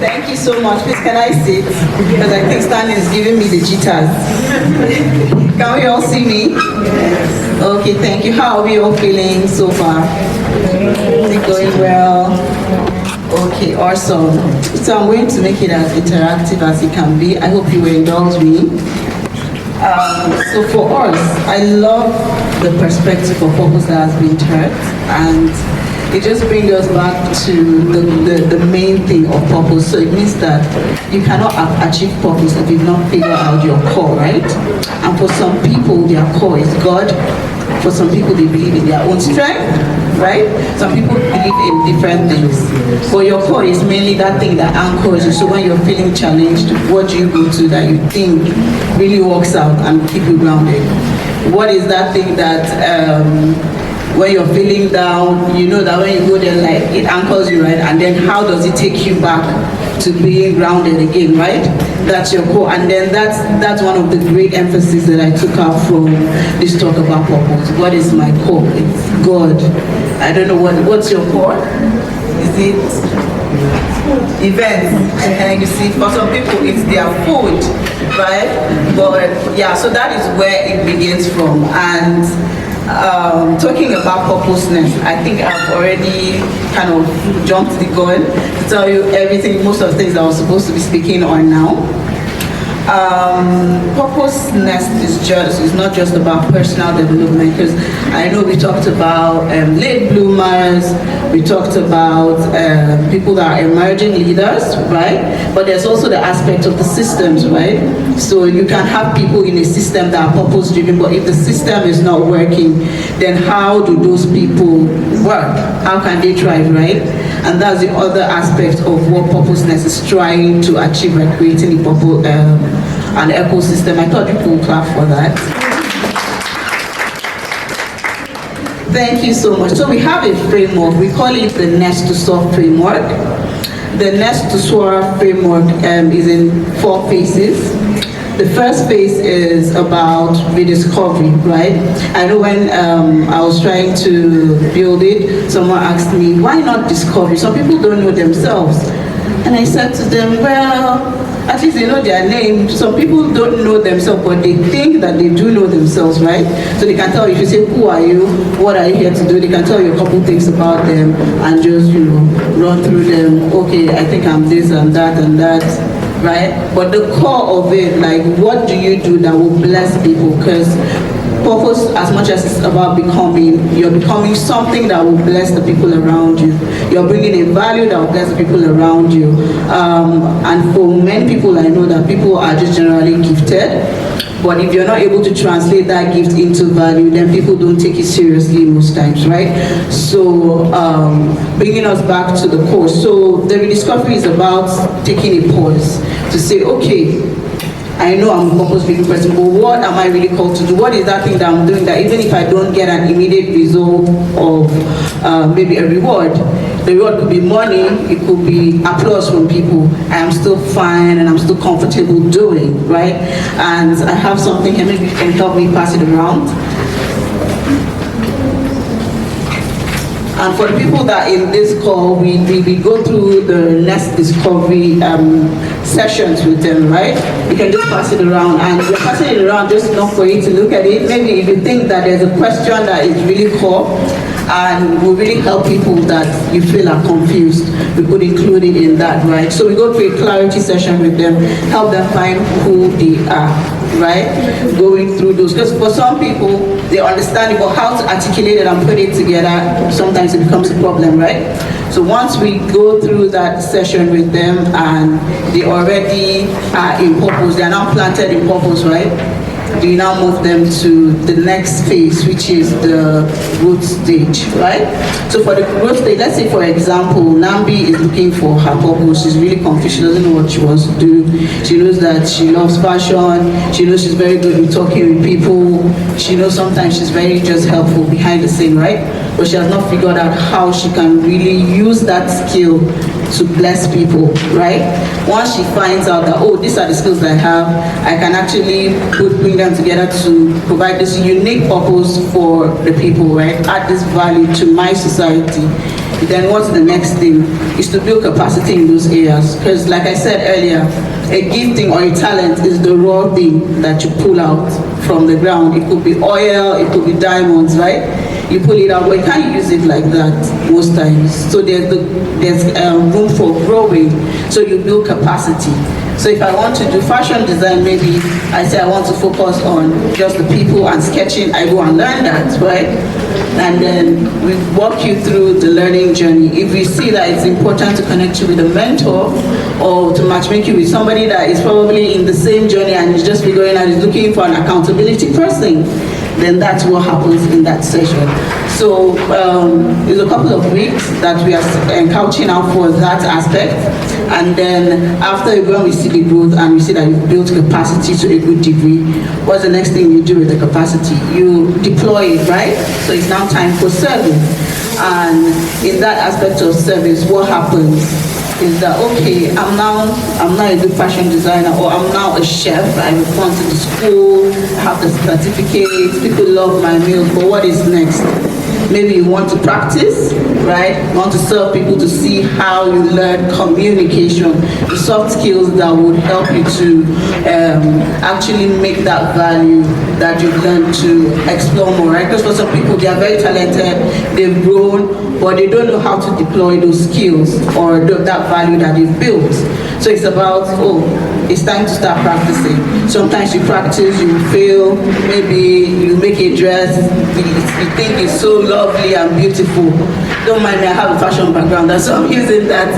Thank you so much. Please, can I sit? Because I think standing is giving me the jitters. Can we all see me? Yes. Okay, thank you. How are we all feeling so far? Is it going well? Okay, awesome. So I'm going to make it as interactive as it can be. I hope you will indulge me. So for us, I love the perspective of purpose that has been taught, and it just brings us back to the main thing of purpose. So it means that you cannot achieve purpose if you've not figured out your core, right? And for some people, their core is God. For some people, they believe in their own strength, right? Some people believe in different things. But your core is mainly that thing that anchors you. So when you're feeling challenged, what do you go to that you think really works out and keep you grounded? What is that thing that when you're feeling down, you know that when you go there, like, it anchors you, right? And then how does it take you back to being grounded again, right? That's your core. And then that's one of the great emphasis that I took out from this talk about purpose. What is my core? It's God. I don't know what's your core? Is it events? And you see, for some people it's their food, right? But yeah, so that is where it begins from. And talking about PurposeNest, I think I've already kind of jumped the gun to tell you everything, most of the things I was supposed to be speaking on now. PurposeNest is not just about personal development, because I know we talked about late bloomers, we talked about people that are emerging leaders, right? But there's also the aspect of the systems, right? So you can have people in a system that are purpose driven, but if the system is not working, then how do those people work? How can they thrive, right? And that's the other aspect of what PurposeNest is trying to achieve by creating an ecosystem. I thought you could clap for that. Thank you so much. So we have a framework. We call it the Nest to Solve framework. The Nest to Solve framework is in 4 phases. The first phase is about rediscovery, right? I know when I was trying to build it, someone asked me, why not discovery? Some people don't know themselves. And I said to them, well, at least they know their name. Some people don't know themselves, but they think that they do know themselves, right? So they can tell you, if you say, who are you? What are you here to do? They can tell you a couple things about them and just, run through them. Okay, I think I'm this and that and that, right? But the core of it, like, what do you do that will bless people? Because purpose, as much as it's about becoming, you're becoming something that will bless the people around you. You're bringing a value that will bless the people around you. And for many people, I know that people are just generally gifted. But if you're not able to translate that gift into value, then people don't take it seriously most times, right? So bringing us back to the core. So the rediscovery is about taking a pause to say, okay, I know I'm a purpose-driven person, but what am I really called to do? What is that thing that I'm doing that even if I don't get an immediate result of maybe a reward, the reward could be money, it could be applause from people, I am still fine and I'm still comfortable doing, right? And I have something here, maybe you can help me pass it around. And for the people that in this call, we go through the Nest discovery sessions with them, right? You can just pass it around, and we're passing it around just enough for you to look at it. Maybe if you think that there's a question that is really core and will really help people that you feel are confused, we could include it in that, right? So we go through a clarity session with them, help them find who they are, right? Going through those, because for some people, they understand it, but how to articulate it and put it together, sometimes it becomes a problem, right? So once we go through that session with them and they already are in purpose, they are now planted in purpose, right? We now move them to the next phase, which is the growth stage, right? So for the growth stage, let's say for example, Nanbyen is looking for her purpose. She's really confused. She doesn't know what she wants to do. She knows that she loves fashion. She knows she's very good with talking with people. She knows sometimes she's very just helpful behind the scene, right? But she has not figured out how she can really use that skill to bless people, right? Once she finds out that, oh, these are the skills that I have, I can actually bring them together to provide this unique purpose for the people, right? Add this value to my society. then what's the next thing? Is to build capacity in those areas. Because like I said earlier, a gifting or a talent is the raw thing that you pull out from the ground. It could be oil, it could be diamonds, right? You pull it out, but you can't use it like that most times. So there's room for growing, so you build capacity. So if I want to do fashion design, maybe I say I want to focus on just the people and sketching, I go and learn that, right? And then we walk you through the learning journey. If we see that it's important to connect you with a mentor or to matchmake you with somebody that is probably in the same journey and is just figuring out, is looking for an accountability person, then that's what happens in that session. So it's a couple of weeks that we are couching out for that aspect. And then after, when we see the growth and we see that you've built capacity to a good degree, what's the next thing you do with the capacity? You deploy it, right? So it's now time for service. And in that aspect of service, what happens is that, okay, I'm now a good fashion designer, or I'm now a chef, I've gone to the school, I have the certificates, people love my meals, but what is next? Maybe you want to practice, right? You want to serve people to see how you learn communication, the soft skills that would help you to actually make that value that you've learned to explore more, right? Because for some people, they are very talented, they've grown, but they don't know how to deploy those skills or that value that they've built. So it's about, it's time to start practicing. Sometimes you practice, you fail, maybe you make a dress, you think it's so lovely and beautiful. Don't mind me, I have a fashion background, that's why I'm using that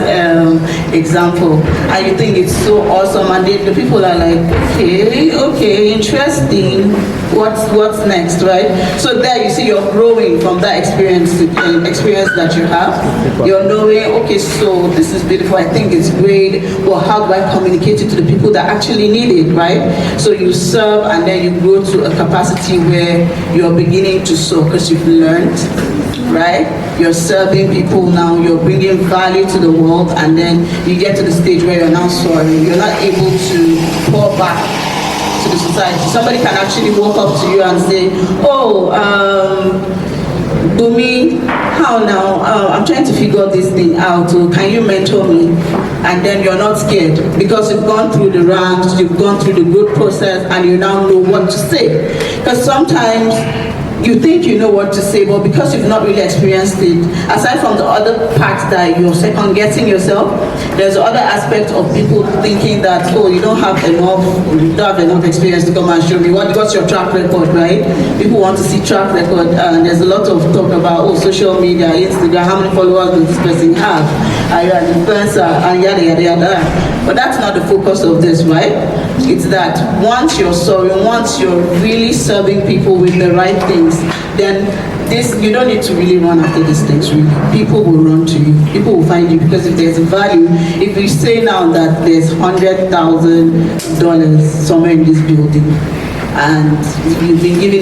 example. And you think it's so awesome, and the people are like, okay, interesting. What's next, right? So there you see you're growing from that experience that you have. You're knowing, okay, so this is beautiful, I think it's great, well, how do I communicate it to the people that actually need it, right? So you serve, and then you grow to a capacity where you're beginning to sow because you've learned, right? You're serving people now, you're bringing value to the world, and then you get to the stage where you're now soaring. You're not able to pour back to the society. Somebody can actually walk up to you and say, Bumi, how now? I'm trying to figure this thing out. Can you mentor me? And then you're not scared because you've gone through the ranks, you've gone through the growth process, and you now know what to say. Because sometimes you think you know what to say, but because you've not really experienced it, aside from the other parts that you're second guessing yourself, there's the other aspect of people thinking that, you don't have enough experience to come and show me. What's your track record, right? People want to see track record, and there's a lot of talk about, social media, Instagram, how many followers does this person have? Are you an influencer? And yada, yada, yada. But that's not the focus of this, right? It's that once you're soaring, once you're really serving people with the right things, then you don't need to really run after these things, really. People will run to you. People will find you, because if there's a value, if we say now that there's $100,000 somewhere in this building, and you've been given